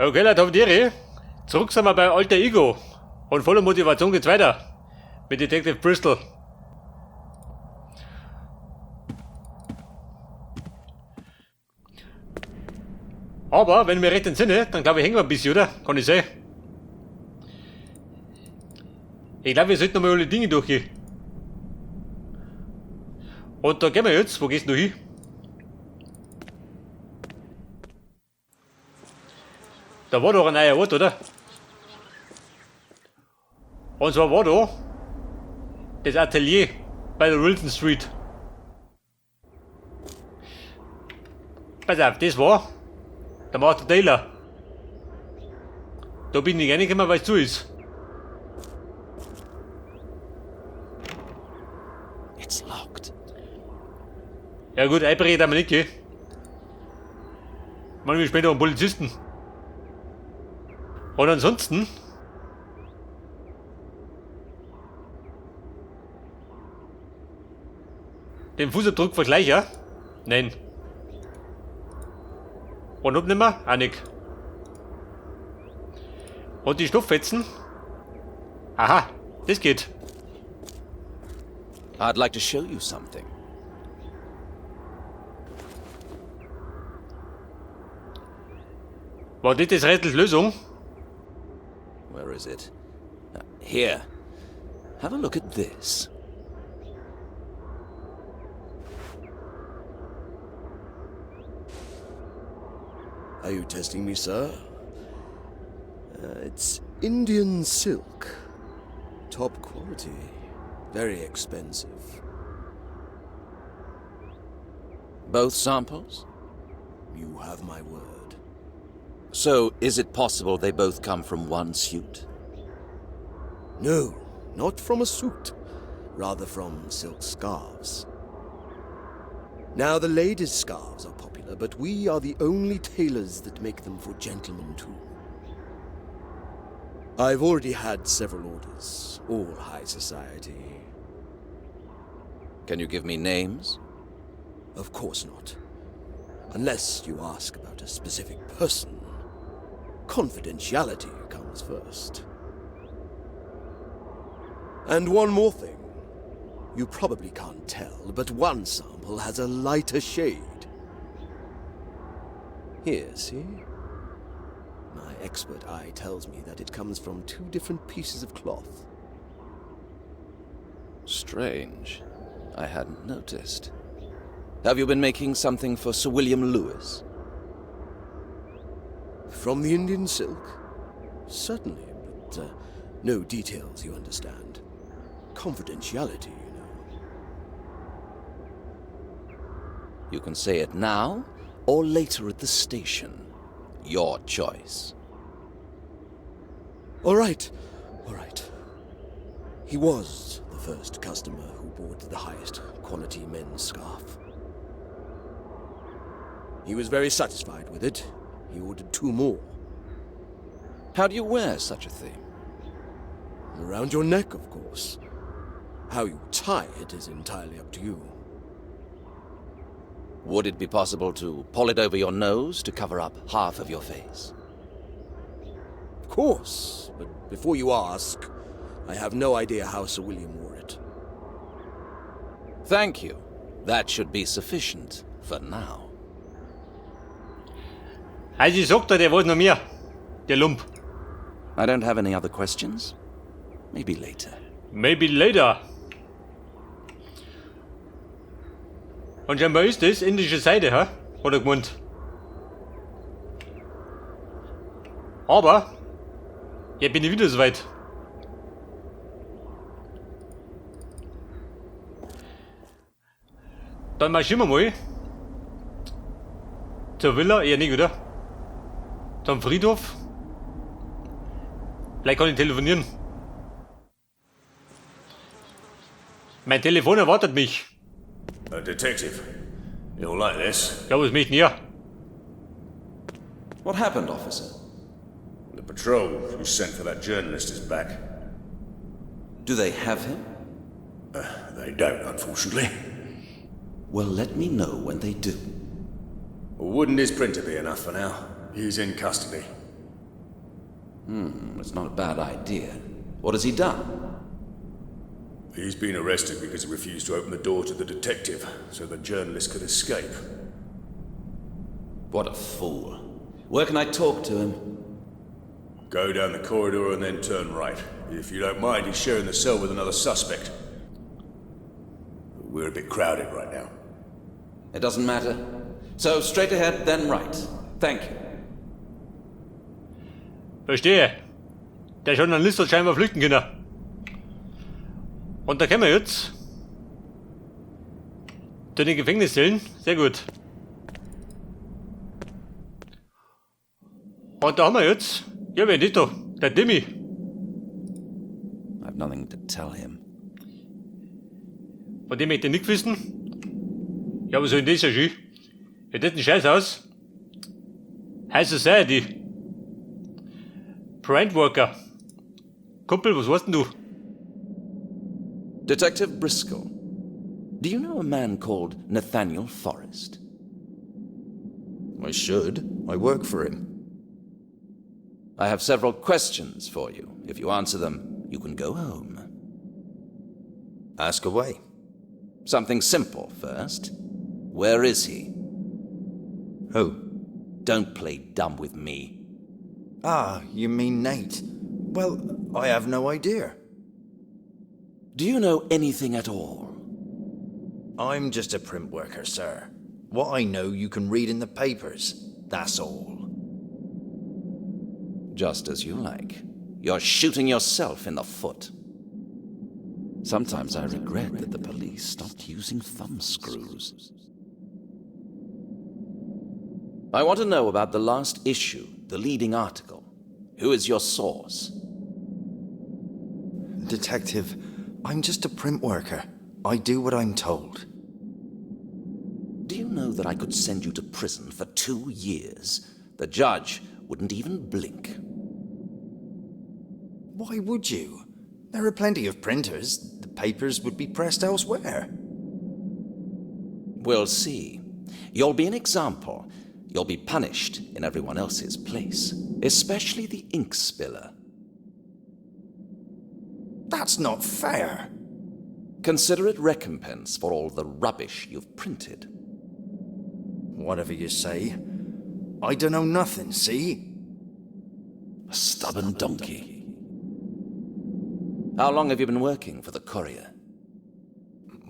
Okay, Leute, aktiviere. Zurück sind wir bei Alter Ego. Und voller Motivation geht's weiter. Mit Detective Bristol. Aber, wenn wir recht entsinne, dann glaube ich, hängen wir ein bisschen, oder? Kann ich sehen. Ich glaube, wir sollten nochmal alle Dinge durchgehen. Und da gehen wir jetzt. Wo gehst du hin? Da war doch ein neuer Ort, oder? Und zwar war da das Atelier bei der Wilson Street. Pass auf, das war der Master Taylor. Da bin ich reingekommen, weil es zu ist. It's locked. Ja gut, einbrechen darf man nicht, gell? Manchmal später einen Polizisten. Und ansonsten den Fußabdruck vergleichen? Nein. Und ob nimmer? Auch nicht. Und die Stofffetzen? Aha, das geht. I'd like to show you something. War das das Rätsels Lösung? Where is it? Here. Have a look at this. Are you testing me, sir? It's Indian silk. Top quality. Very expensive. Both samples? You have my word. So, is it possible they both come from one suit? No, not from a suit. Rather from silk scarves. Now, the ladies' scarves are popular, but we are the only tailors that make them for gentlemen too. I've already had several orders, all high society. Can you give me names? Of course not. Unless you ask about a specific person. Confidentiality comes first. And one more thing. You probably can't tell, but one sample has a lighter shade. Here, see? My expert eye tells me that it comes from two different pieces of cloth. Strange. I hadn't noticed. Have you been making something for Sir William Lewis? From the Indian silk? Certainly, but no details, you understand. Confidentiality, you know. You can say it now, or later at the station. Your choice. All right. He was the first customer who bought the highest quality men's scarf. He was very satisfied with it. He ordered 2 more. How do you wear such a thing? Around your neck, of course. How you tie it is entirely up to you. Would it be possible to pull it over your nose to cover up half of your face? Of course, but before you ask, I have no idea how Sir William wore it. Thank you. That should be sufficient for now. Also ich sag dir, der wollte noch mehr. Der Lump. I don't have any other questions. Maybe later. Maybe later. Und scheinbar ist das indische Seite, ha? Hat er gemeint. Aber, jetzt bin ich wieder soweit. Dann marschieren wir mal zur Villa, eher nicht, oder? Zum Friedhof. Vielleicht kann ich telefonieren. Mein Telefon erwartet mich. Detective, you'll like this. Ja, was mich näher. What happened, officer? The patrol you sent for that journalist is back. Do they have him? They don't, unfortunately. Well, let me know when they do. Wouldn't his printer be enough for now? He's in custody. It's not a bad idea. What has he done? He's been arrested because he refused to open the door to the detective so the journalist could escape. What a fool. Where can I talk to him? Go down the corridor and then turn right. If you don't mind, he's sharing the cell with another suspect. We're a bit crowded right now. It doesn't matter. So, straight ahead, then right. Thank you. Verstehe. Der Journalist hat scheinbar flüchten können. Und da können wir jetzt. Zu den Gefängniszellen. Sehr gut. Und da haben wir jetzt. Ja, wer nicht da? Der Timmy. I've nothing to tell him. Von dem möchte ich nichts wissen. Ja, was soll denn das ja schön? Ja, das ist ein Scheiß aus. High Society. Brandworker. Kumpel, was warst denn du? Detective Briscoe. Do you know a man called Nathaniel Forrest? I should. I work for him. I have several questions for you. If you answer them, you can go home. Ask away. Something simple first. Where is he? Who? Don't play dumb with me. Ah, you mean Nate? Well, I have no idea. Do you know anything at all? I'm just a print worker, sir. What I know you can read in the papers. That's all. Just as you like. You're shooting yourself in the foot. Sometimes I regret that the police stopped using thumbscrews. I want to know about the last issue, the leading article. Who is your source? Detective, I'm just a print worker. I do what I'm told. Do you know that I could send you to prison for 2 years? The judge wouldn't even blink. Why would you? There are plenty of printers. The papers would be pressed elsewhere. We'll see. You'll be an example. You'll be punished in everyone else's place, especially the ink spiller. That's not fair. Consider it recompense for all the rubbish you've printed. Whatever you say. I don't know nothing, see? A stubborn donkey. How long have you been working for the Courier?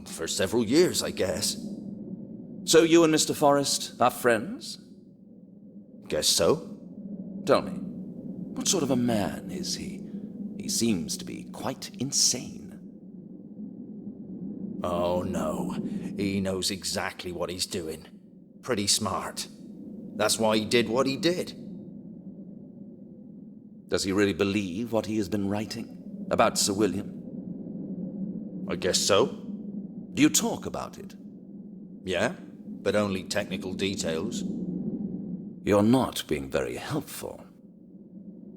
For several years, I guess. So you and Mr. Forrest are friends? Guess so. Tell me, what sort of a man is he? He seems to be quite insane. Oh no, he knows exactly what he's doing. Pretty smart. That's why he did what he did. Does he really believe what he has been writing about Sir William? I guess so. Do you talk about it? Yeah, but only technical details. You're not being very helpful.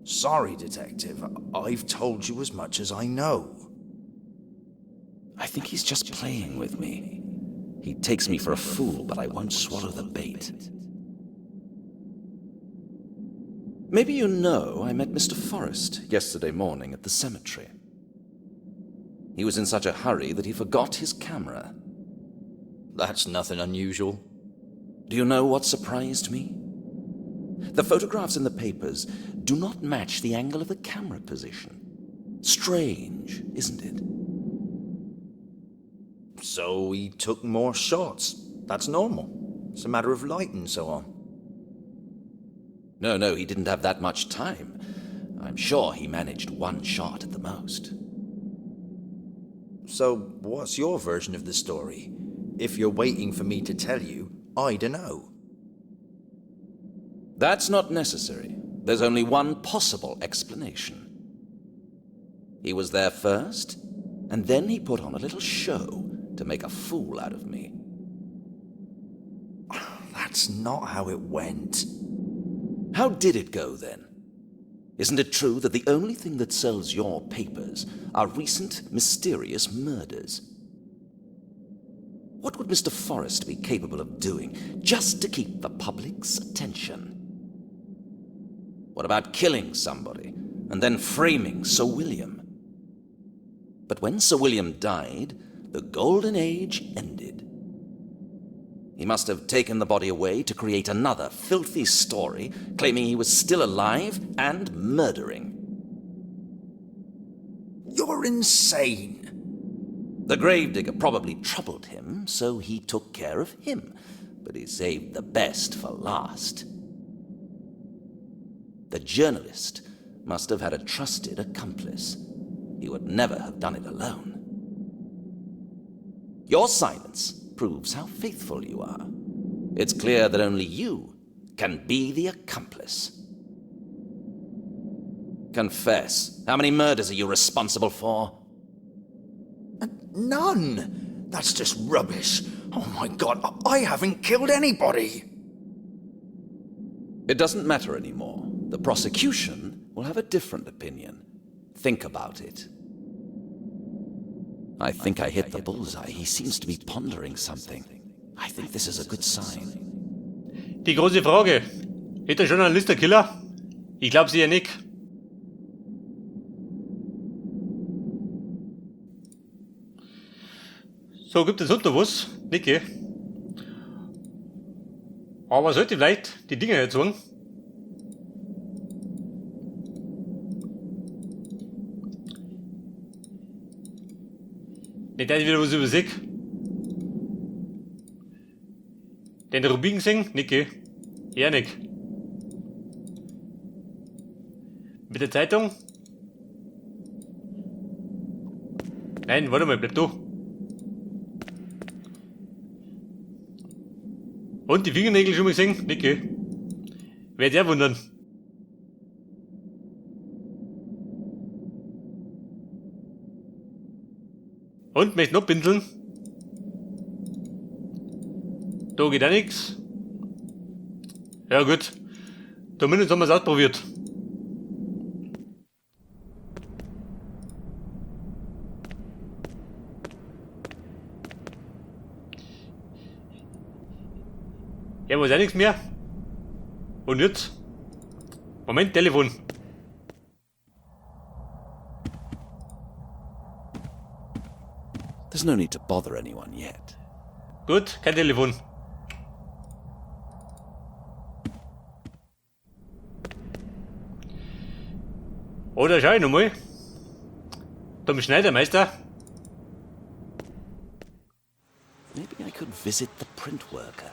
Sorry, Detective. I've told you as much as I know. I think he's just playing with me. He takes me for a fool, but I won't swallow the bait. Maybe you know I met Mr. Forrest yesterday morning at the cemetery. He was in such a hurry that he forgot his camera. That's nothing unusual. Do you know what surprised me? The photographs in the papers do not match the angle of the camera position. Strange, isn't it? So he took more shots. That's normal. It's a matter of light and so on. No, he didn't have that much time. I'm sure he managed one shot at the most. So what's your version of the story? If you're waiting for me to tell you, I don't know. That's not necessary. There's only one possible explanation. He was there first, and then he put on a little show to make a fool out of me. That's not how it went. How did it go, then? Isn't it true that the only thing that sells your papers are recent, mysterious murders? What would Mr. Forrest be capable of doing just to keep the public's attention? What about killing somebody and then framing Sir William. But when Sir William died, the Golden Age ended. He must have taken the body away to create another filthy story, claiming he was still alive and murdering. You're insane. The gravedigger probably troubled him, so he took care of him, but he saved the best for last. The journalist must have had a trusted accomplice. He would never have done it alone. Your silence proves how faithful you are. It's clear that only you can be the accomplice. Confess. How many murders are you responsible for? None. That's just rubbish. Oh my god, I haven't killed anybody. It doesn't matter anymore. The prosecution will have a different opinion. Think about it. I think I hit the bullseye. He seems to be pondering something. I think this is a good sign. Die große Frage. Ist der Journalist der Killer? Ich glaube sie ja nicht. So, gibt es sonst noch was? Nicke. Aber sollte vielleicht die Dinger jetzt sagen? Nicht, dass ich wieder was übersehe. Den Rubin gesehen? Nicke. Ja, nicht. Mit der Zeitung? Nein, warte mal, bleib du. Und die Fingernägel schon mal gesehen? Nicke. Wer der wundern? Und, möchtest noch pinseln? Da geht auch nix. Ja gut. Zumindest haben wir es ausprobiert. Ja, was auch nichts mehr. Und jetzt? Moment, Telefon. There's no need to bother anyone yet. Gut, kein Telefon. Oder schau ich nochmal. Zum Schneidermeister. Maybe I could visit the print worker.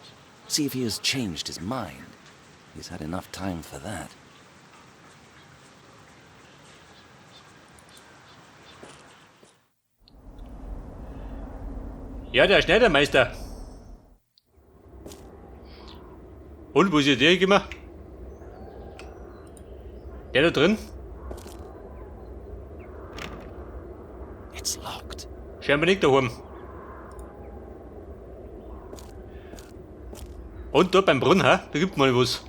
See if he has changed his mind. He's had enough time for that. Ja, der Schneidermeister. Und, wo ist der gemacht? Der da drin? It's locked. Scheinbar nicht daheim. Und da beim Brunnen, ha? Da gibt's mal was.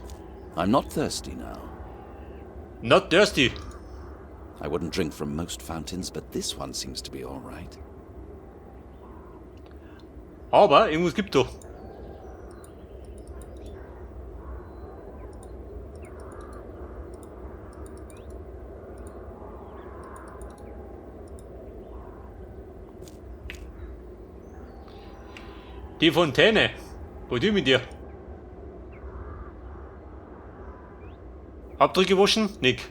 I'm not thirsty now. Not thirsty. I wouldn't drink from most fountains, but this one seems to be all right. Aber irgendwas gibt's doch. Die Fontäne. Wo die mit dir? Abdrücke waschen? Nick.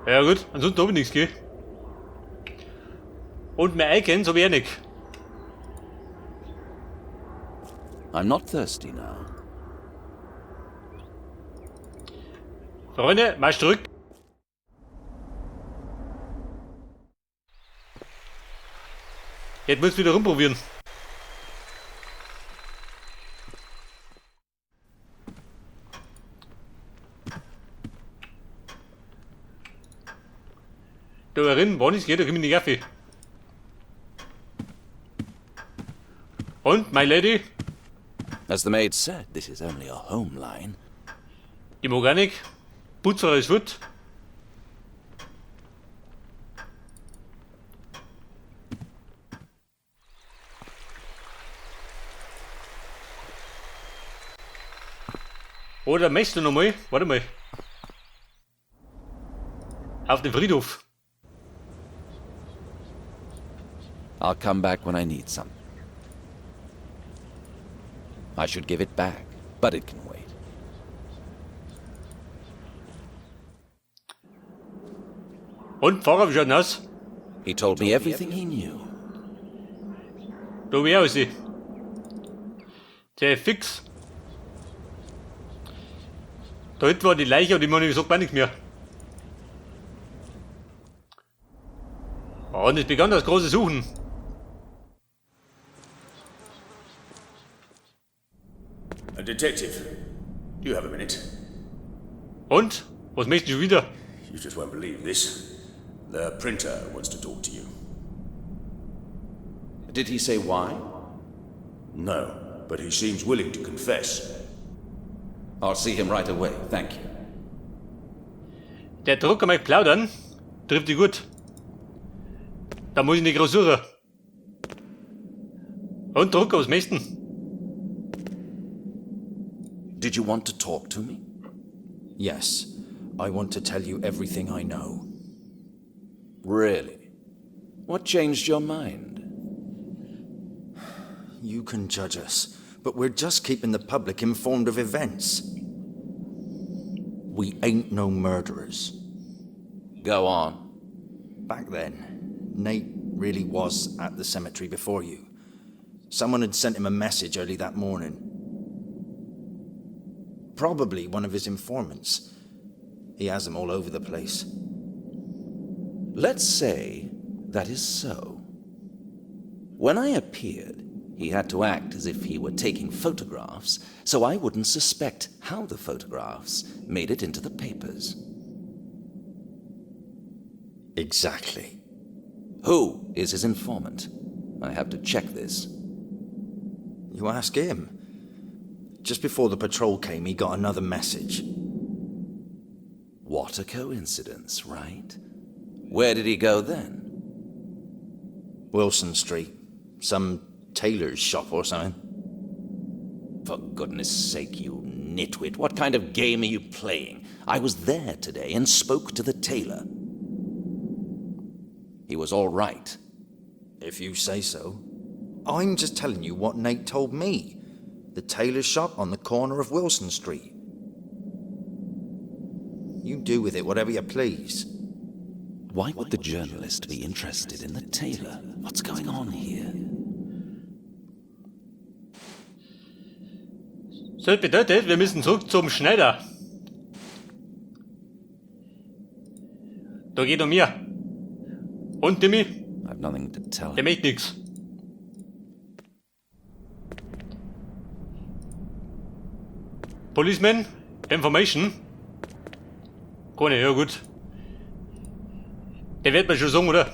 Ja gut, ansonsten habe ich nichts, gell? Und mehr Icons habe ich auch nicht. I'm not thirsty now. Freunde, marsch zurück. Jetzt musst du wieder rumprobieren. Da herin, wann ist geht, da komm ich nicht auf. Und, my lady? As the maid said, this is only a home line. Die mag auch nicht. Putzer ist gut. Oder möchtest du nochmal? Warte mal. Auf den Friedhof. I'll come back when I need something. I should give it back, but it can wait. Und, Fahrer, wie schaut denn aus? He told me everything he knew. Da wie aussieht. Der ist fix. Da hinten war die Leiche und ich meine, ich sag gar nichts mehr. Und es begann das große Suchen. A detective, do you have a minute? Und? Was möchtest du wieder? You just won't believe this. The printer wants to talk to you. Did he say why? No, but he seems willing to confess. I'll see him right away, thank you. Der Drucker möchte plaudern. Trifft dich gut. Da muss ich nicht groß suchen. Und Drucker, was möchtest du? Did you want to talk to me? Yes, I want to tell you everything I know. Really? What changed your mind? You can judge us, but we're just keeping the public informed of events. We ain't no murderers. Go on. Back then, Nate really was at the cemetery before you. Someone had sent him a message early that morning. Probably one of his informants. He has them all over the place. Let's say that is so. When I appeared, he had to act as if he were taking photographs, so I wouldn't suspect how the photographs made it into the papers. Exactly. Who is his informant? I have to check this. You ask him. Just before the patrol came, he got another message. What a coincidence, right? Where did he go then? Wilson Street. Some tailor's shop or something. For goodness sake, you nitwit, what kind of game are you playing? I was there today and spoke to the tailor. He was all right. If you say so. I'm just telling you what Nate told me. The tailor's shop on the corner of Wilson Street. You do with it whatever you please. Why would the journalist be interested in the tailor? What's going on here? So, das bedeutet, wir müssen zurück zum Schneider. Da geht mir. Und Timmy? I have nothing to tell Der him. möchte nix. Policeman? Information? Keine, ja gut. Der wird mir schon sagen, oder?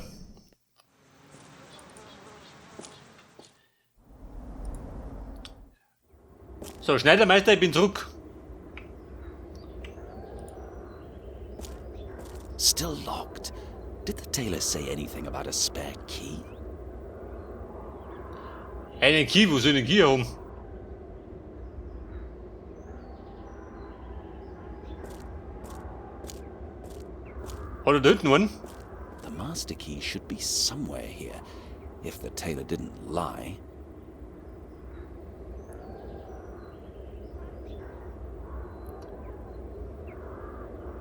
So, Schneidermeister, ich bin zurück. Still locked. Did the tailor say anything about a spare key? Einen Key, wo soll ich einen Key haben? Hat er da hinten einen? The master key should be somewhere here, if the tailor didn't lie.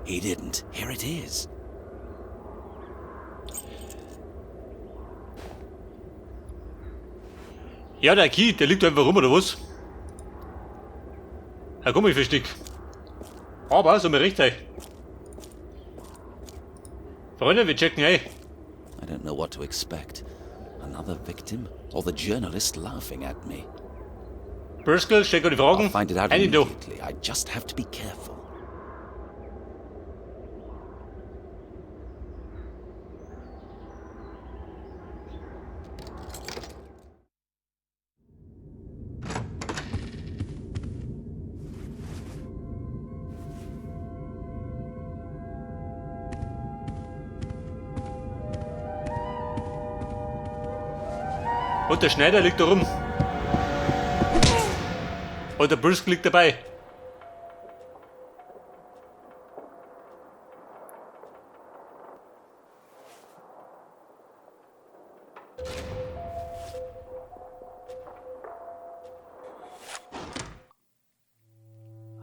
He didn't. Here it is. Ja, der Key, der liegt einfach rum, oder was? Ja, komm, ich versteck. Aber, so mir recht sein. Freunde, wir checken ein. I don't know what to expect. Another victim, or the journalist laughing at me. Bristol, steck die I'll Fragen. find it out Eine da. immediately. I just have to be careful. Und der Schneider liegt da rum. Und der Bristol liegt dabei.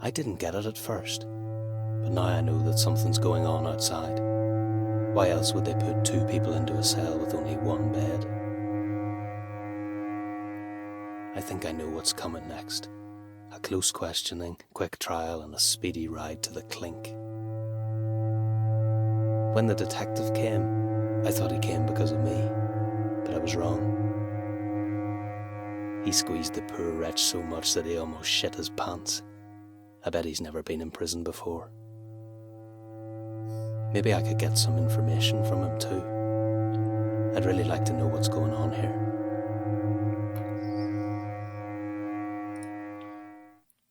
I didn't get it at first, but now I know that something's going on outside. Why else would they put 2 people into a cell with only 1 bed? I think I know what's coming next. A close questioning, quick trial, and a speedy ride to the clink. When the detective came, I thought he came because of me, but I was wrong. He squeezed the poor wretch so much that he almost shit his pants. I bet he's never been in prison before. Maybe I could get some information from him too. I'd really like to know what's going on here.